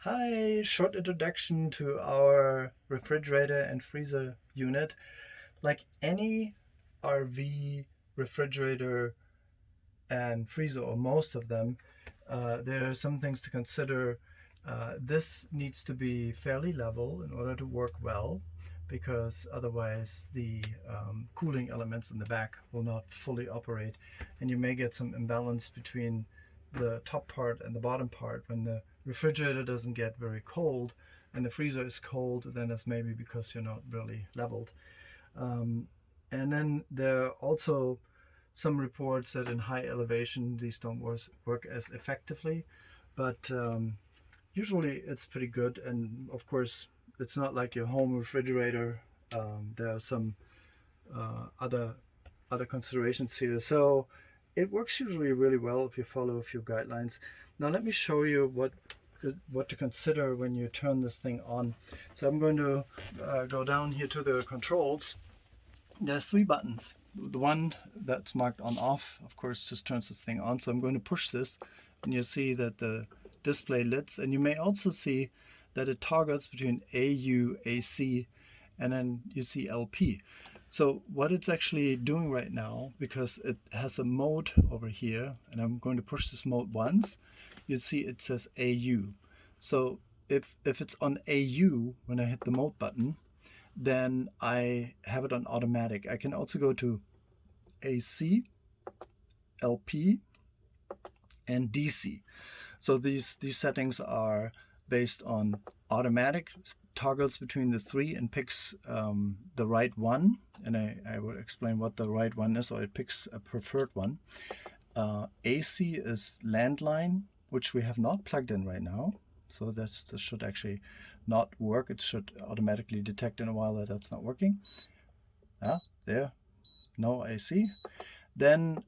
Hi, short introduction to our refrigerator and freezer unit. Like any RV refrigerator and freezer, or most of them, there are some things to consider. This needs to be fairly level in order to work well, because otherwise the cooling elements in the back will not fully operate, and you may get some imbalance between the top part and the bottom part. When the refrigerator doesn't get very cold and the freezer is cold, then it's maybe because you're not really leveled. And then there are also some reports that in high elevation these don't work as effectively, but usually it's pretty good. And of course, it's not like your home refrigerator. There are some other considerations here. So it works usually really well if you follow a few guidelines. Now let me show you what to consider when you turn this thing on. So I'm going to go down here to the controls. There's three buttons. The one that's marked on off, of course, just turns this thing on. So I'm going to push this, and you'll see that the display lights, and you may also see that it toggles between AU, AC, and then you see LP. So what it's actually doing right now, because it has a mode over here, and I'm going to push this mode once, you see it says AU. So if it's on AU when I hit the mode button, then I have it on automatic. I can also go to AC, LP, and DC. So these settings are based on automatic, toggles between the three and picks the right one. And I will explain what the right one is, or it picks a preferred one. AC is landline, which we have not plugged in right now. So this should actually not work. It should automatically detect in a while that that's not working. There, no AC. Then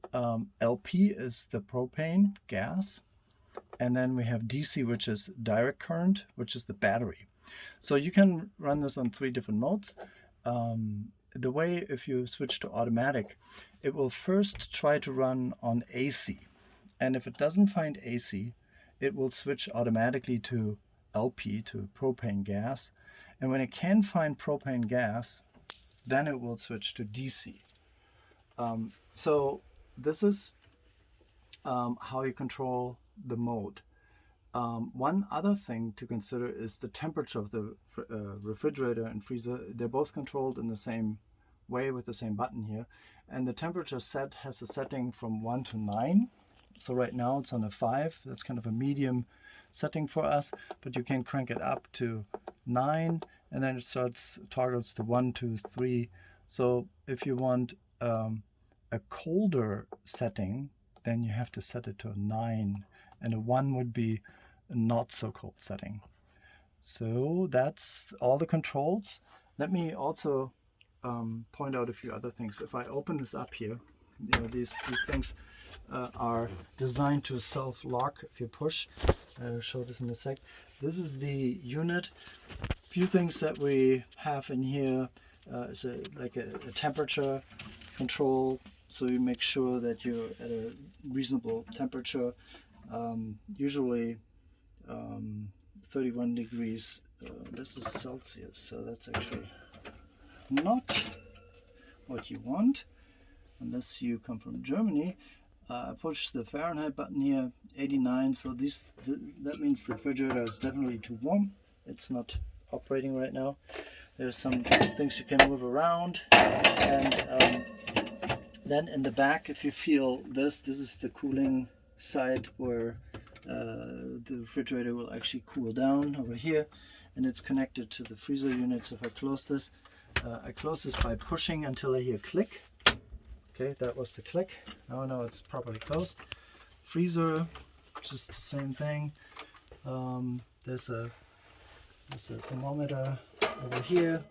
LP is the propane gas. And then we have DC, which is direct current, which is the battery. So you can run this on three different modes. The way, if you switch to automatic, it will first try to run on AC. And if it doesn't find AC, it will switch automatically to LP, to propane gas. And when it can find propane gas, then it will switch to DC. So this is how you control the mode. One other thing to consider is the temperature of the refrigerator and freezer. They're both controlled in the same way with the same button here. And the temperature set has a setting from 1 to 9. So right now it's on a 5. That's kind of a medium setting for us, but you can crank it up to 9, and then it toggles to 1, 2, 3. So if you want a colder setting, then you have to set it to a 9, and a 1 would be a not so cold setting. So that's all the controls. Let me also point out a few other things. If I open this up here, these things are designed to self-lock if you push. I'll show this in a sec. This is the unit. A few things that we have in here is like a temperature control, so you make sure that you're at a reasonable temperature, usually 31 degrees. This is Celsius, so that's actually not what you want unless you come from Germany. Push the Fahrenheit button here, 89. So that means the refrigerator is definitely too warm. It's not operating right now. There's some things you can move around, and then in the back, if you feel this is the cooling side where the refrigerator will actually cool down over here, and it's connected to the freezer unit. So if I close this by pushing until I hear click. Okay, that was the click. Now it's properly closed. Freezer, just the same thing. There's a thermometer over here,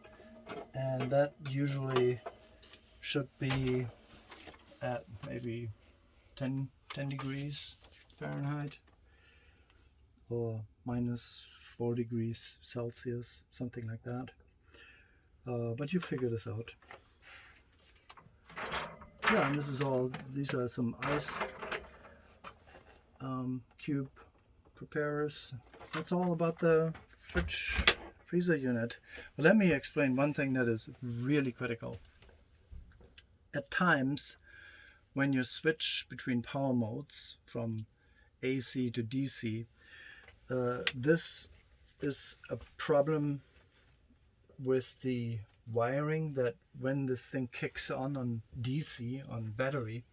and that usually should be at maybe 10 degrees Fahrenheit or minus 4 degrees Celsius, something like that. But you figure this out. Yeah, and these are some ice cube preparers. that's all about the freezer unit. But let me explain one thing that is really critical. At times, when you switch between power modes from AC to DC, this is a problem with the wiring, that when this thing kicks on DC, on battery,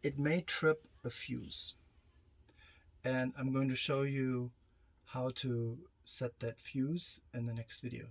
it may trip a fuse. And I'm going to show you how to set that fuse in the next video.